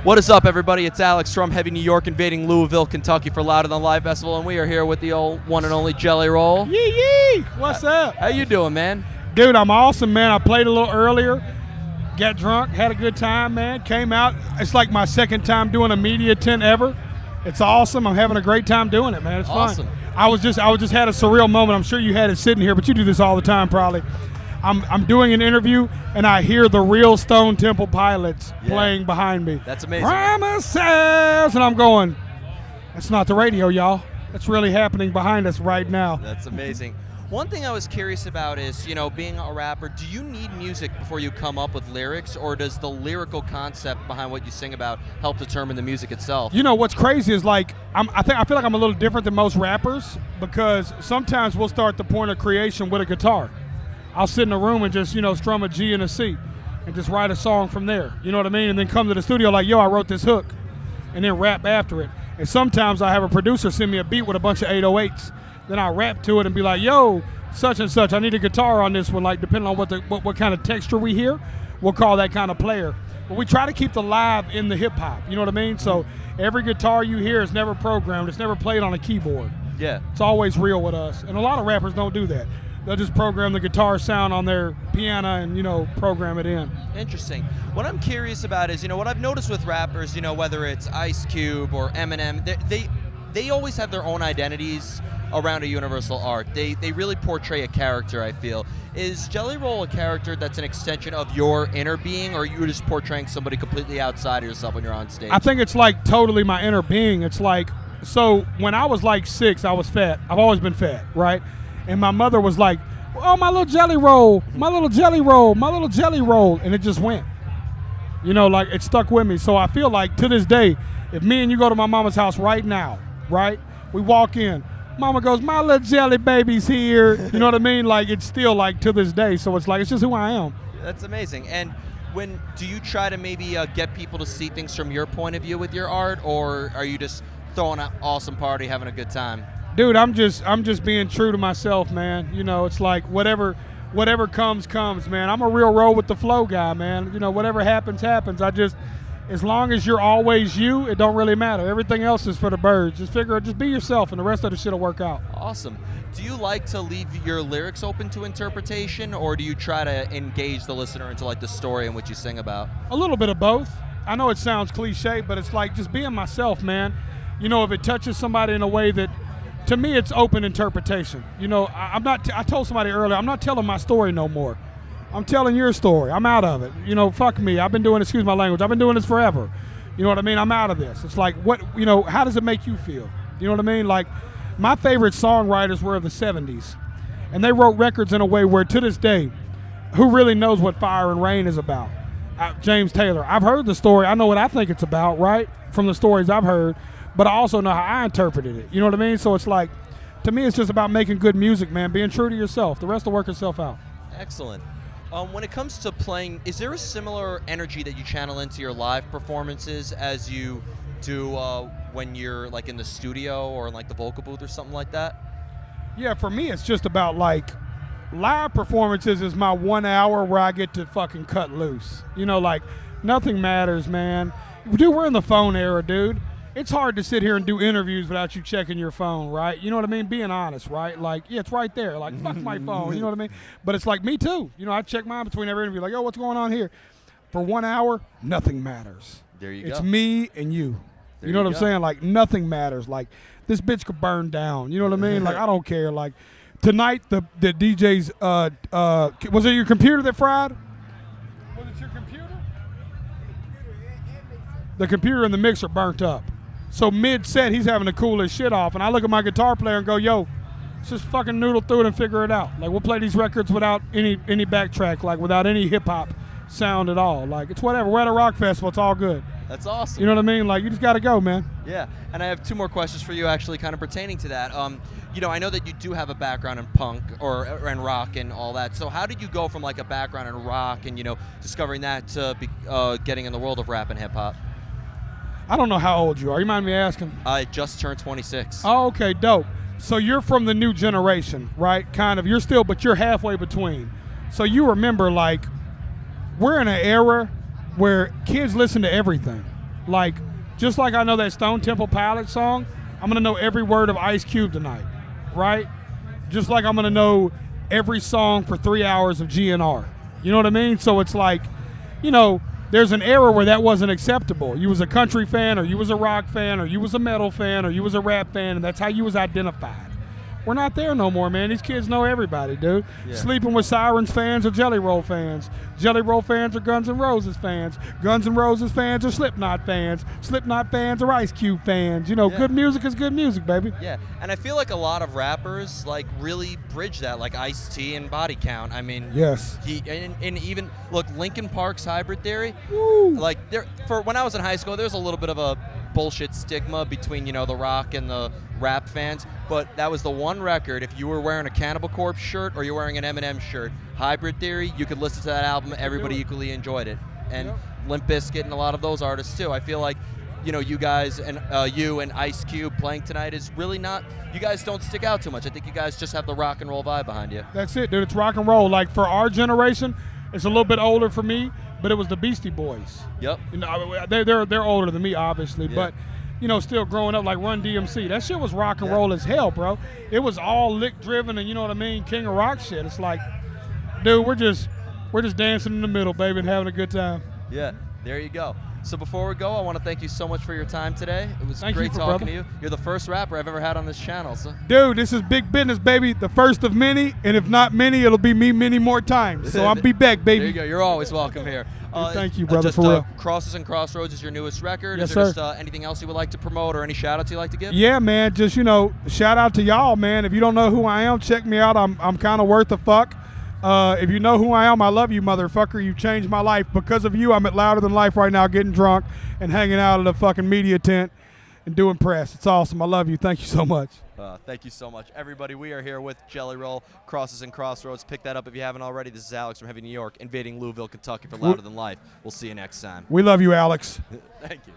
What is up, everybody? It's Alex from Heavy New York, invading Louisville, Kentucky for Louder Than Live Festival, and we are here with the old one and only Jellyroll. Yee! What's up? How you doing, man? Dude, I'm awesome, man. I played a little earlier, got drunk, had a good time, man. Came out. It's like my second time doing a media tent ever. It's awesome. I'm having a great time doing it, man. It's awesome. fun. I was just had a surreal moment. I'm sure you had it sitting here, but you do this all the time, probably. I'm doing an interview, and I hear the real Stone Temple Pilots playing behind me. That's amazing. Promises! And I'm going, that's not the radio, y'all. That's really happening behind us right now. That's amazing. One thing I was curious about is, being a rapper, do you need music before you come up with lyrics, or does the lyrical concept behind what you sing about help determine the music itself? You know, what's crazy is I feel like I'm a little different than most rappers, because sometimes we'll start the point of creation with a guitar. I'll sit in a room and just, strum a G and a C and just write a song from there. You know what I mean? And then come to the studio like, yo, I wrote this hook, and then rap after it. And sometimes I have a producer send me a beat with a bunch of 808s. Then I rap to it and be like, yo, such and such, I need a guitar on this one, like depending on what kind of texture we hear, we'll call that kind of player. But we try to keep the live in the hip hop, you know what I mean? So every guitar you hear is never programmed, it's never played on a keyboard. Yeah. It's always real with us. And a lot of rappers don't do that. They'll just program the guitar sound on their piano and, program it in. Interesting. What I'm curious about is, what I've noticed with rappers, whether it's Ice Cube or Eminem, they always have their own identities around a universal art. They really portray a character, I feel. Is Jellyroll a character that's an extension of your inner being, or are you just portraying somebody completely outside of yourself when you're on stage? I think it's like totally my inner being. It's like, so when I was like 6, I was fat. I've always been fat, right? And my mother was like, oh, my little jelly roll, my little jelly roll, my little jelly roll. And it just went. It stuck with me. So I feel like to this day, if me and you go to my mama's house right now, right? We walk in. Mama goes, my little jelly baby's here. You know what I mean? Like, it's still like to this day. So it's like, it's just who I am. That's amazing. And do you try to maybe get people to see things from your point of view with your art, or are you just throwing an awesome party, having a good time? Dude, I'm just being true to myself, man. It's like whatever comes, man. I'm a real roll with the flow guy, man. Whatever happens. As long as you're always you, it don't really matter. Everything else is for the birds. Just be yourself, and the rest of the shit will work out. Awesome. Do you like to leave your lyrics open to interpretation, or do you try to engage the listener into like the story in which you sing about? A little bit of both. I know it sounds cliche, but it's like just being myself, man. If it touches somebody in a way that, to me, it's open interpretation. I told somebody earlier, I'm not telling my story no more. I'm telling your story. I'm out of it. Fuck me. I've been doing, excuse my language, I've been doing this forever. You know what I mean? I'm out of this. It's like, how does it make you feel? You know what I mean? Like, my favorite songwriters were of the 70s. And they wrote records in a way where, to this day, who really knows what Fire and Rain is about? James Taylor. I've heard the story. I know what I think it's about, right? From the stories I've heard. But I also know how I interpreted it. You know what I mean? So it's like, to me, it's just about making good music, man. Being true to yourself. The rest will work itself out. Excellent. When it comes to playing, is there a similar energy that you channel into your live performances as you do when you're like in the studio or in like the vocal booth or something like that? Yeah, for me, it's just about like live performances is my 1 hour where I get to fucking cut loose. Like nothing matters, man. Dude, we're in the phone era, dude. It's hard to sit here and do interviews without you checking your phone, right? You know what I mean? Being honest, right? Like, yeah, it's right there. Like, fuck my phone, you know what I mean? But it's like me too. I check mine between every interview. Like, yo, what's going on here? For 1 hour, nothing matters. There you go. It's me and you. There you know you what I'm saying? Like, nothing matters. Like, this bitch could burn down. You know what I mean? Like, I don't care. Like, tonight, the DJ's, was it your computer that fried? Was it your computer? The computer and the mixer burnt up. So mid-set, he's having to cool his shit off. And I look at my guitar player and go, yo, let's just fucking noodle through it and figure it out. Like, we'll play these records without any backtrack, like without any hip-hop sound at all. Like, it's whatever. We're at a rock festival. It's all good. That's awesome. You know what I mean? Like, you just got to go, man. Yeah. And I have 2 more questions for you actually kind of pertaining to that. I know that you do have a background in punk and rock and all that. So how did you go from like a background in rock and, discovering that to getting in the world of rap and hip-hop? I don't know how old you are. You mind me asking? I just turned 26. Oh, okay, dope. So you're from the new generation, right? Kind of. But you're halfway between. So you remember, like, we're in an era where kids listen to everything. Like, just like I know that Stone Temple Pilots song, I'm going to know every word of Ice Cube tonight, right? Just like I'm going to know every song for 3 hours of GNR. You know what I mean? So it's like, you know, there's an era where that wasn't acceptable. You was a country fan, or you was a rock fan, or you was a metal fan, or you was a rap fan, and that's how you was identified. We're not there no more, man. These kids know everybody, dude. Yeah. Sleeping with Sirens fans or Jellyroll fans. Jellyroll fans are Guns N' Roses fans. Guns N' Roses fans are Slipknot fans. Slipknot fans are Ice Cube fans. You know, Yeah. good music is good music, baby. Yeah, and I feel like a lot of rappers like really bridge that, like Ice-T and Body Count. I mean, Yes. and even look, Linkin Park's Hybrid Theory. Woo. Like for when I was in high school, there was a little bit of a bullshit stigma between the rock and the rap fans, but that was the one record. If you were wearing a Cannibal Corpse shirt or you're wearing an Eminem shirt, Hybrid Theory, you could listen to that album. Everybody equally enjoyed it, and Limp Bizkit and a lot of those artists too. I feel like you guys and you and Ice Cube playing tonight is really not. You guys don't stick out too much. I think you guys just have the rock and roll vibe behind you. That's it, dude. It's rock and roll. Like, for our generation, it's a little bit older for me, but it was the Beastie Boys. Yep. You know, they're older than me, obviously, Yeah. but still growing up, like Run DMC, that shit was rock and Yeah. roll as hell, bro. It was all lick driven, and you know what I mean, King of Rock shit. It's like, dude, we're just dancing in the middle, baby, and having a good time. Yeah, there you go. So before we go, I want to thank you so much for your time today. It was Thank great you, talking brother. to you. You're the first rapper I've ever had on this channel. So Dude, this is big business, baby. The first of many, and if not many, it'll be me many more times. So I'll be back, there you baby. go. You're always welcome here. Thank you, brother, just, for real. Crosses and Crossroads is your newest record. Yes, is there sir. just anything else you would like to promote or any shout-outs you'd like to give? Yeah, man. Just, shout out to y'all, man. If you don't know who I am, check me out. I'm kind of worth a fuck. If you know who I am, I love you, motherfucker. You changed my life. Because of you, I'm at Louder Than Life right now, getting drunk and hanging out at a fucking media tent and doing press. It's awesome. I love you. Thank you so much. Thank you so much. Everybody, we are here with Jellyroll, Crosses and Crossroads. Pick that up if you haven't already. This is Alex from Heavy New York, invading Louisville, Kentucky for Louder Than Life. We'll see you next time. We love you, Alex. Thank you.